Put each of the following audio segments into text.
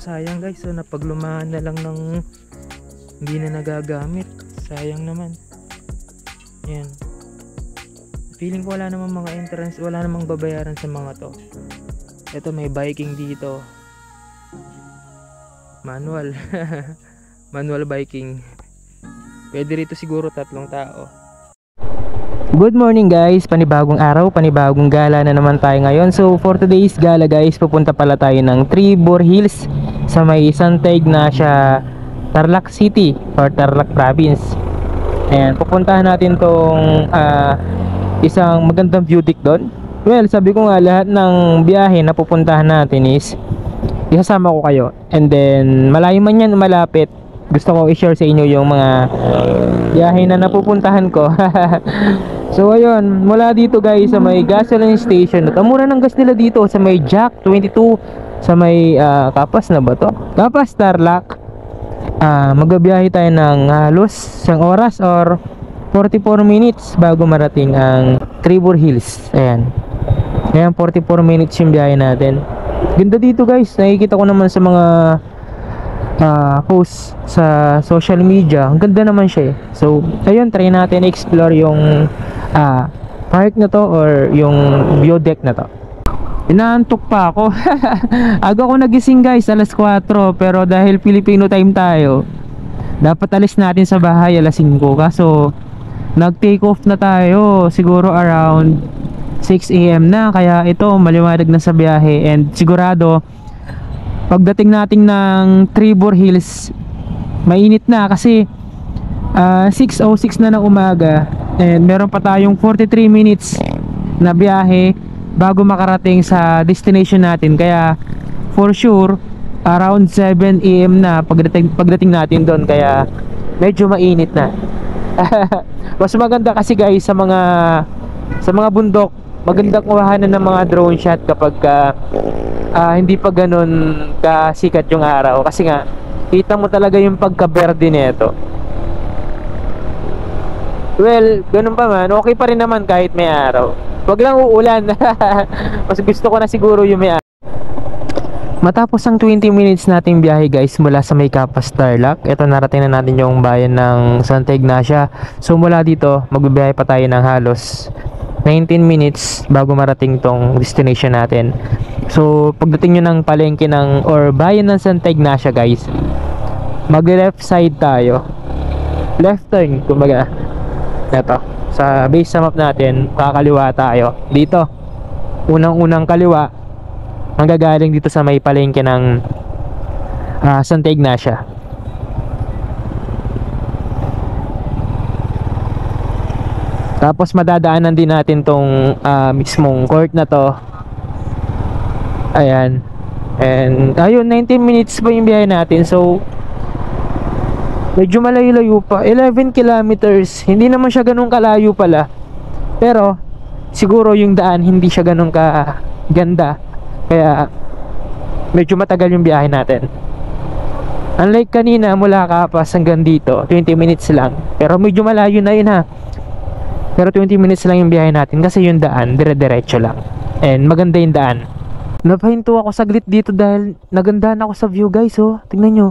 sayang guys. So napaglumaan na lang ng hindi na nagagamit. Sayang naman. Yan. Feeling ko wala namang mga entrance, wala namang babayaran sa mga to. Ito may biking dito. Manual. Manual biking. Pwede rito siguro 3 tao. Good morning guys, panibagong araw, panibagong gala na naman tayo ngayon. So for today's gala guys, pupunta pala tayo ng Tribor Hills sa may Santa Ignacia, Tarlac City or Tarlac Province. Ayan, pupuntahan natin tong isang magandang view deck doon. Well, sabi ko nga lahat ng biyahe na pupuntahan natin is isasama ko kayo. And then malayo man yan malapit, gusto ko i-share sa inyo yung mga biyahe na napupuntahan ko. So ayun, mula dito guys sa may gasoline station. Mura ng gas nila dito sa may Jack 22 sa may Kapas na ba to? Kapas Tarlac. Magbiyahe tayo ng halos 1 oras or 44 minutes bago marating ang Tribor Hills. Ayan. Ayan, 44 minutes yung biyahe natin. Ganda dito guys. Nakikita ko naman sa mga posts sa social media. Ang ganda naman siya eh. So, ayun, try natin explore yung park na to or yung view deck na to. Inaantok pa ako. Aga ko nagising guys, alas 4. Pero dahil Filipino time tayo, dapat alis natin sa bahay alas 5. Kaso nag-take off na tayo siguro around 6 AM na. Kaya ito, maliwanag na sa biyahe. And sigurado pagdating natin ng Tribor Hills, mainit na kasi 6:06 na ng umaga. And meron pa tayong 43 minutes na biyahe bago makarating sa destination natin. Kaya for sure around 7 AM na pagdating natin doon. Kaya medyo mainit na. Mas maganda kasi guys sa mga bundok, magandang kuhanan ng mga drone shot kapag hindi pa ganun kasikat yung araw. Kasi nga kita mo talaga yung pagka-verde nito. Well, ganun pa man, okay pa rin naman kahit may araw. Wag lang uulan. Mas gusto ko na siguro yung may araw. Matapos ang 20 minutes nating biyahe guys mula sa may Kapas Tarlac, ito narating na natin yung bayan ng Santa Ignacia. So mula dito magbibiyahe pa tayo ng halos 19 minutes bago marating tong destination natin. So pagdating nyo ng palengke ng or bayan ng Santa Ignacia guys, mag left side tayo, left turn kumbaga. Ito sa base sa map natin, kakaliwa tayo dito, unang kaliwa ang gagaling dito sa may palengke ng Santa Ignacia. Tapos madadaanan din natin tong mismong court na to. Ayan. And ayun, 19 minutes pa yung biyahe natin. So medyo malayo-layo pa, 11 kilometers. Hindi naman siya ganun kalayo pala, pero siguro yung daan hindi siya ganun kaganda. Kaya medyo matagal yung biyahe natin. Unlike kanina mula Kapas hanggang dito 20 minutes lang. Pero medyo malayo na yun ha. Pero 20 minutes lang yung biyahe natin kasi yung daan dire-diretso lang. And maganda yung daan. Napahinto ako saglit dito dahil nagandahan ako sa view guys. Oh, tingnan nyo.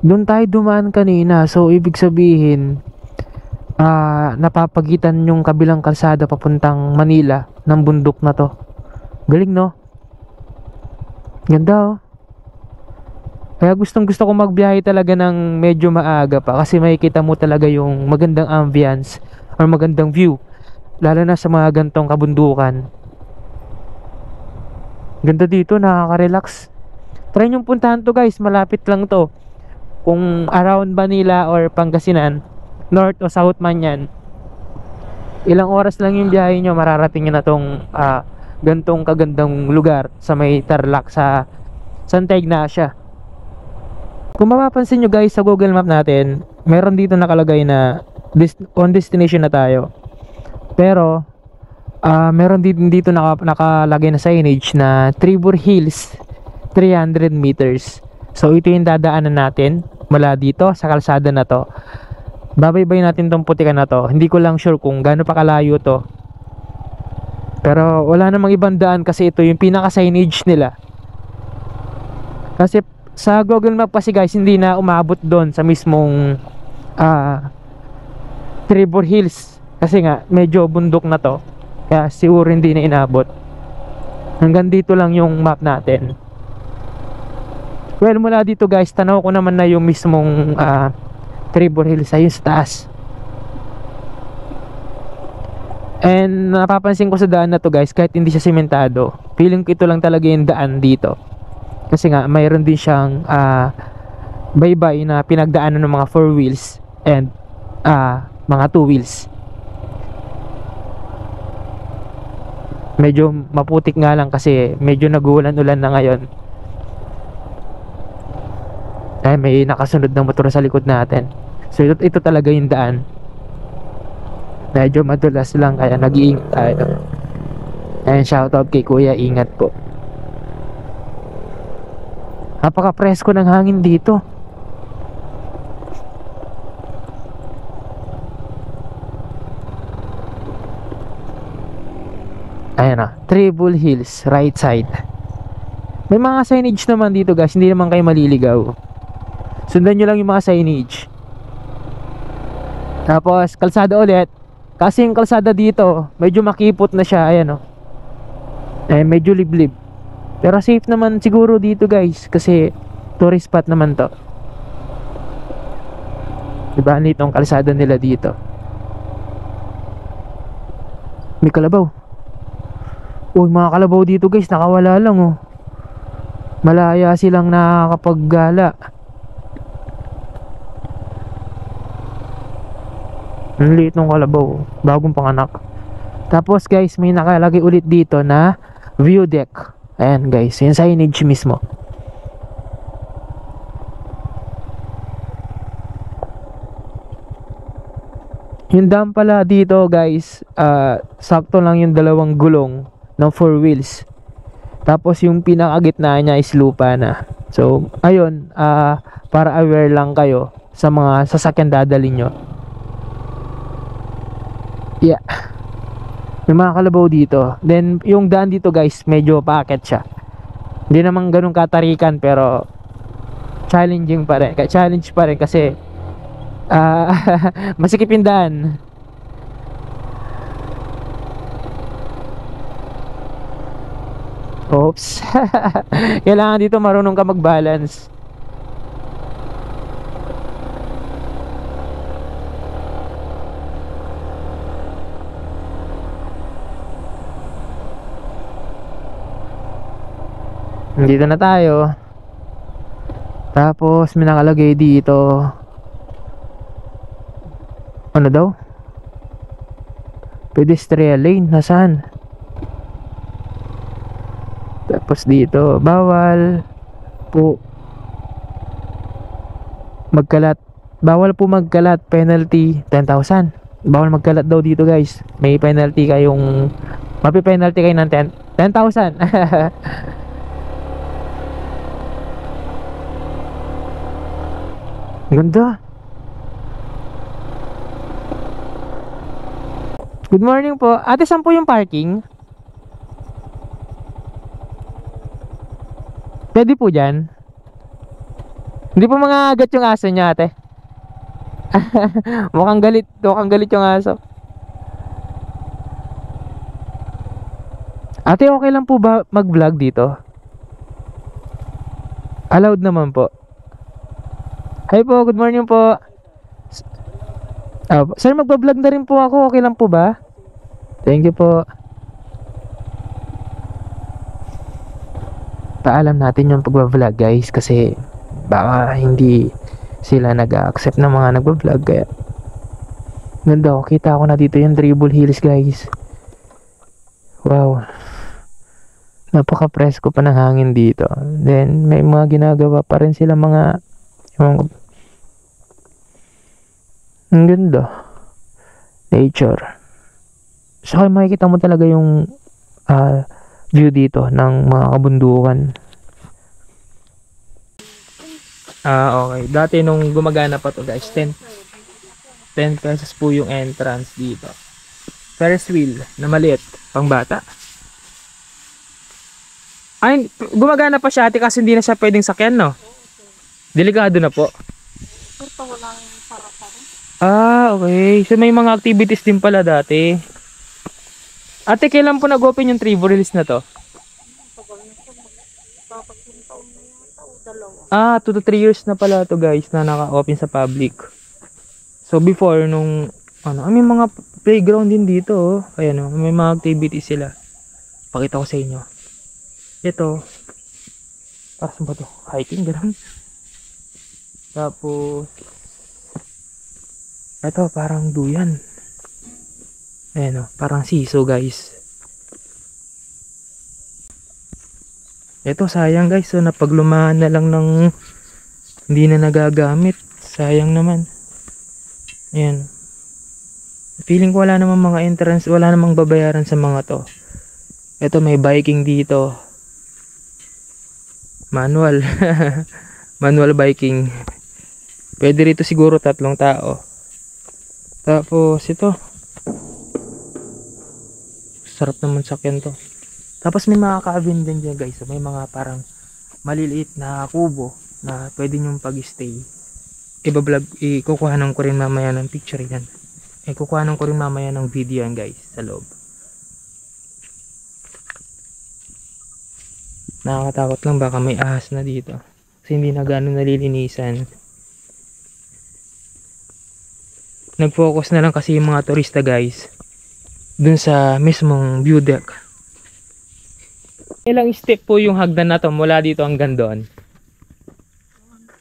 Doon tayo dumaan kanina. So ibig sabihin napapagitan yung kabilang kalsada papuntang Manila ng bundok na to. Galing no? Ganda oh. Kaya gustong gusto ko magbiyahe talaga ng medyo maaga pa kasi makikita mo talaga yung magandang ambience or magandang view, lalo na sa mga gantong kabundukan. Ganda dito, nakaka-relax. Try nyo puntahan to guys, malapit lang to. Kung around Manila or Pangasinan, north o south man yan, ilang oras lang yung biyahe nyo, mararating nyo na tong gantong kagandang lugar sa may Tarlac sa Santa Ignacia. Kung mapapansin nyo guys sa Google Map natin, meron dito nakalagay na on destination na tayo. Pero meron dito nakalagay na signage na Tribor Hills 300 meters. So ito yung dadaanan natin mula dito sa kalsada na to. Babaybay natin tong putikan na to. Hindi ko lang sure kung gaano pa kalayo to. Pero wala namang ibang daan kasi ito yung pinaka signage nila. Kasi sa Google Map kasi guys, hindi na umabot doon sa mismong Trevor Hills. Kasi nga medyo bundok na to, kaya siguro hindi na inabot. Hanggang dito lang yung map natin. Well, mula dito guys, tanaw ko naman na yung mismong Trevor Hills ayun sa taas. And napapansin ko sa daan na to guys, kahit hindi siya sementado, feeling ko ito lang talaga yung daan dito. Kasi nga mayroon din siyang baybay na pinagdaanan ng mga 4 wheels and mga 2 wheels. Medyo maputik nga lang kasi medyo nag-uulan-ulan na ngayon. Ay, may nakasunod na motor sa likod natin. So ito talaga yung daan. Medyo madulas lang kaya nag-iingat tayo. And shoutout kay Kuya, ingat po. Napaka-presko ng hangin dito. Ayan na, Trevor Hills, right side. May mga signage naman dito guys, hindi naman kayo maliligaw. Sundan nyo lang yung mga signage. Tapos kalsada ulit. Kasi yung kalsada dito medyo makipot na siya. Ayan o, medyo liblib. Pero safe naman siguro dito guys, kasi tourist spot naman to. Diba nitong kalsada nila dito. May kalabaw. Uy, mga kalabaw dito guys, nakawala lang oh. Malaya silang nakakapaggala. Ang liit ng kalabaw, bagong panganak. Tapos guys, may nakalagay ulit dito na view deck. Ayan guys, yung signage mismo. Yung dam pala dito guys, sakto lang yung dalawang gulong ng 4 wheels. Tapos yung pinakagitna niya is lupa na. So ayun, para aware lang kayo sa mga sasakyan dadalhin nyo. Yeah, may mga kalabaw dito. Then yung daan dito guys, medyo paakyat siya. Hindi naman ganun katarikan, pero challenging pa rin. Challenge pa rin kasi masikip yung daan. Oops. Kailangan dito marunong ka mag-balance. Dito na tayo. Tapos may nakalagay dito, ano daw? Pedestrian lane. Nasaan? Tapos dito, bawal po magkalat. Bawal po magkalat, penalty 10,000. Bawal magkalat daw dito guys. May penalty kayong, mapi-penalty kayo ng 10,000. Ganda. Good morning po. Ate, saan po yung parking? Pwede po dyan? Hindi po mga agat yung aso niya, ate. Mukhang galit yung aso. Ate, okay lang po ba mag-vlog dito? Allowed naman po. Hi po, good morning po. Sir, magbablog na rin po ako. Okay lang po ba? Thank you po. Paalam natin yung pagbablog guys, kasi baka hindi sila nag-accept ng mga nagbablog. Kaya ganda, kita ko na dito yung Trevor Hills guys. Wow, napaka-presko pa ng hangin dito. Then may mga ginagawa pa rin sila mga yung, ang ganda, nature. So makikita mo talaga yung view dito ng mga kabundukan. Okay. Dati nung gumagana pa to guys, 10 pesos po yung entrance dito. Ferris wheel na maliit, pang bata. Ay, gumagana pa siya ate kasi hindi na siya pwedeng sakyan, no? Delikado na po. Ito walang para-para. Ah, okay. So may mga activities din pala dati. Ate, kailan po nag-open yung Trevor Hills na to? Tagal na siya. Magpapagpun taon na yata o dalawa. Ah, 2 to 3 years na pala to guys na naka-open sa public. So before nung may mga playground din dito, oh. Ayan, oh, may mga activities sila. Pakita ko sa inyo. Ito. Para saan ba to? Hiking, ganun. Tapos ito, parang duyan. Ayan, oh, parang siso guys. Ito, sayang guys. So napaglumaan na lang ng hindi na nagagamit. Sayang naman. Ayan. Feeling ko wala namang mga entrance, wala namang babayaran sa mga to. Ito, may biking dito. Manual. Manual biking. Pwede rito siguro 3 tao. Tapos ito. Sarap naman sakyan to. Tapos may mga cabin din dyan guys. May mga parang maliliit na kubo na pwede nyong pag-stay. Ibablog, ikukuhanan ko rin mamaya ng picture yan. Kukuhanan ko rin mamaya ng video yan guys sa loob. Nakakatakot lang, baka may ahas na dito. Kasi hindi na gano'n nalilinisan. Nag-focus na lang kasi yung mga turista guys dun sa mismong view deck. Ilang step po yung hagdan na to mula dito hanggang doon?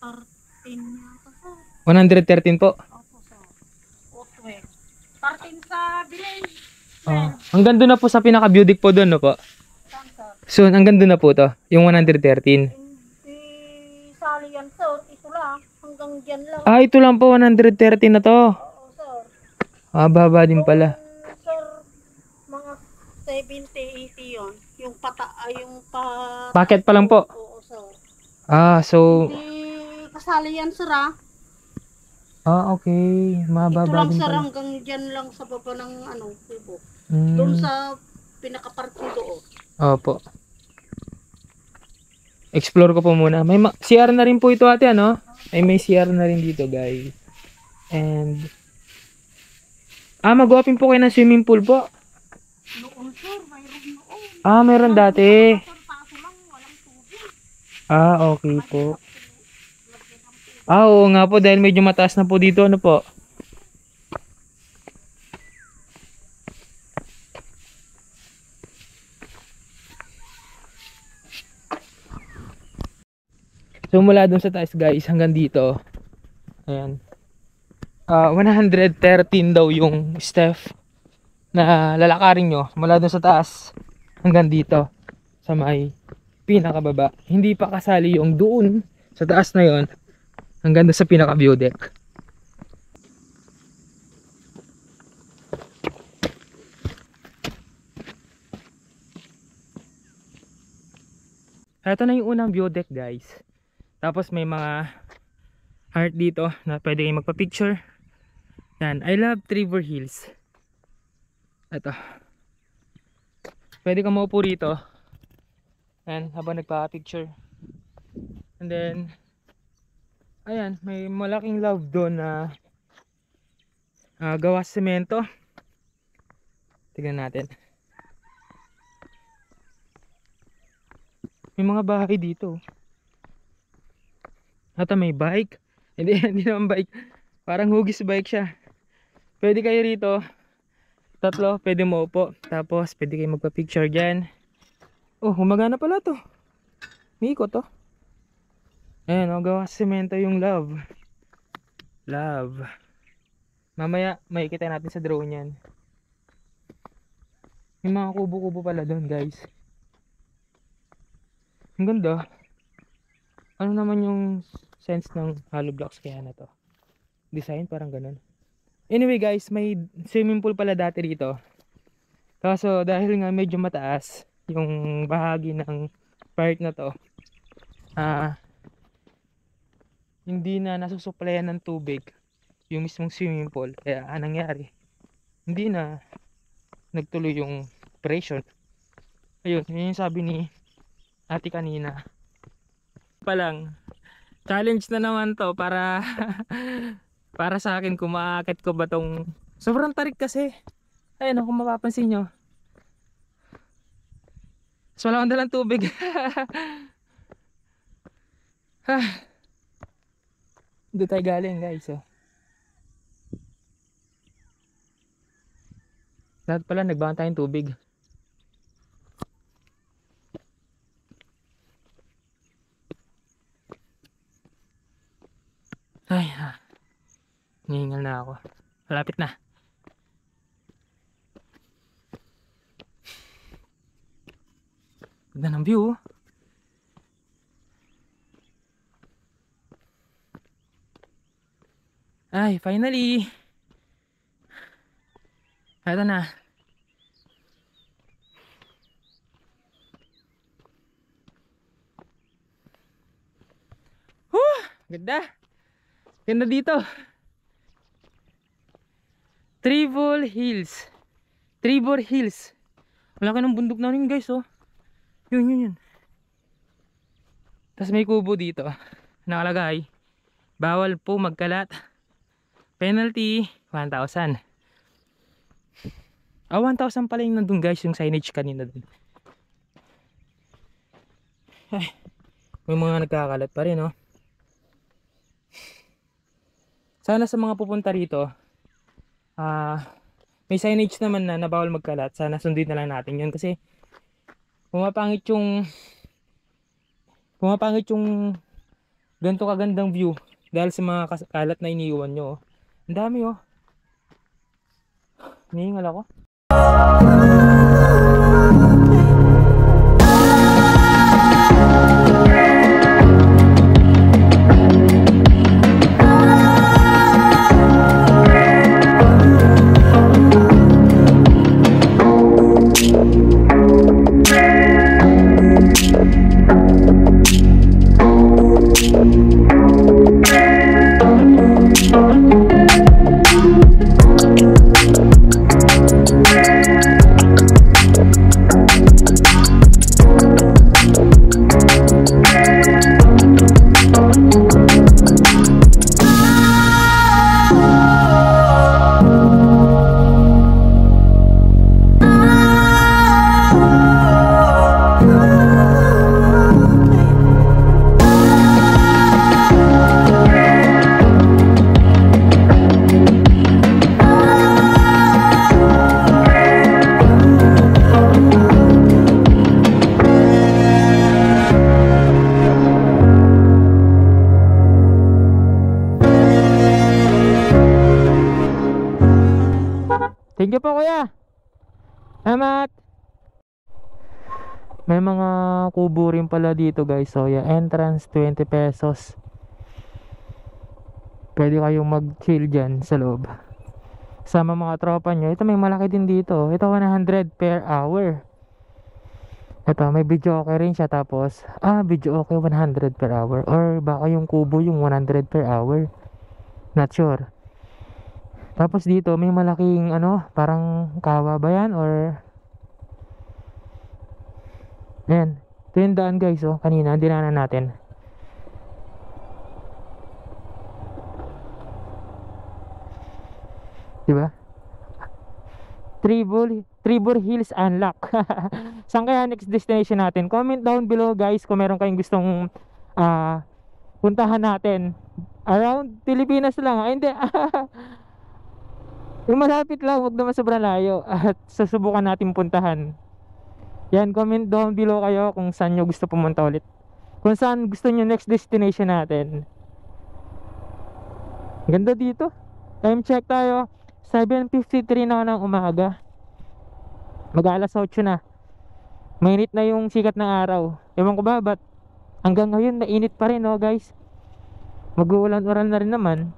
113 yata sir. 113 po. Opo sir. Okay. 13 sa bilay. Hanggang doon na po sa pinaka-view deck po doon, no po? Saan sir? So, hanggang doon na po to, yung 113. Hindi sali yan sir. Ito lang. Hanggang dyan lang. Ah, ito lang po, 113 na to. Oo sir. Ah, baba din pala. Sir, mga 70-80 yun. Yung yung Packet pa lang po. Oo sir. Ah, so... Hindi kasali yan sir ah. Ah, okay. Ito Mababa lang din sir pala. hanggang dyan lang sa baba ng kubo. Mm, Doon sa pinaka-parking doon. opo. Explore ko po muna. May CR na rin po ito ate, ano? May CR na rin dito, guys. And... mag-open po kayo ng swimming pool po. Noon sir, mayroon noon. Ah, meron dati. Sir, kaso lang walang tubig. Ah, okay po. Ah, oo nga po, dahil medyo mataas na po dito, ano po? So mula dun sa taas guys hanggang dito. Ayan. 113 daw yung step na lalakarin nyo mula dun sa taas hanggang dito sa may pinakababa. Hindi pa kasali yung doon sa taas na yon hanggang dun sa pinaka view deck. Ito na yung unang view deck guys. Tapos may mga heart dito na pwede kayong magpa-picture. Yan, I love Trevor Hills. Ito. Pwede kang maupo rito. Yan, habang nagpa-picture. And then, ayan, may malaking love doon na gawa sa semento. Tignan natin. May mga bahay dito. Ata may bike. Hindi naman bike. Parang hugis bike siya. Pwede kayo rito. 3, pwede mo upo. Tapos pwede kayo magpa-picture dyan. Oh, humagana pala to. May ikot to. Ayan, gawa sa semento yung love. Love. Mamaya makikita natin sa drone yan. May mga kubo-kubo pala doon guys. Ang ganda. Ano naman yung sense ng hollow blocks kaya na to? Design parang ganun. Anyway guys, may swimming pool pala dati rito. Kaso dahil nga medyo mataas yung bahagi ng park na to, hindi na nasusuplayan ng tubig yung mismong swimming pool. Kaya anong nangyari? Hindi na. nagtuloy yung operation. Ayun, yun yung sabi ni ate kanina. Pa lang, challenge na naman to para para sa akin kung maaakit ko ba tong sobrang tarik kasi. Ayun, kung mapapansin nyo. So wala akong dalang tubig. Doon tayo galing guys. So, lahat pala nagbahan tayong tubig. Ay, hinihingal na ako. Malapit na. Ganda ng view. Ay, finally. Ito na. Ganda. Ganda dito. Trevor Hills. Trevor Hills. Malaki ng bundok na rin guys, oh. Yun. Tapos may kubo dito. Nakalagay, bawal po magkalat. Penalty, 1,000. 1,000 pala yung nandun guys, yung signage kanina dun. Ay, may mga nagkakalat pa rin, oh. Sana sa mga pupunta rito, may signage naman na bawal magkalat. Sana sundin na lang natin yun kasi pumapangit yung ganito kagandang view dahil sa mga kalat na iniiwan nyo, oh. Ang dami, oh. Hinihingal ako. Thank you po kuya. Salamat. May mga kubo rin pala dito guys. So yeah, entrance 20 pesos. Pwede kayong mag chill dyan sa loob sama mga tropa nyo. Ito may malaki din dito. Ito 100 per hour. Ito may video okay rin siya. Tapos video okay 100 per hour. Or baka yung kubo yung 100 per hour. Not sure. Tapos dito may malaking parang kawa ba yan or ayan, ito yung daan guys, oh. Kanina dinaanan natin. Diba? Trevor Hills Unlock. Saan kaya next destination natin? Comment down below guys kung meron kayong gustong puntahan natin. Around Pilipinas lang. Hindi. Yung malapit lang, huwag naman sobrang layo. At susubukan natin puntahan. Yan, comment down below kayo kung saan nyo gusto pumunta ulit. Kung saan gusto nyo next destination natin. Ganda dito. Time check tayo. 7:53 na ng umaga. Mag-alas 8 na. Mainit na yung sikat ng araw. Ewan ko ba, ba't hanggang ngayon mainit pa rin, oh guys. Mag-uulan-ulan na rin naman.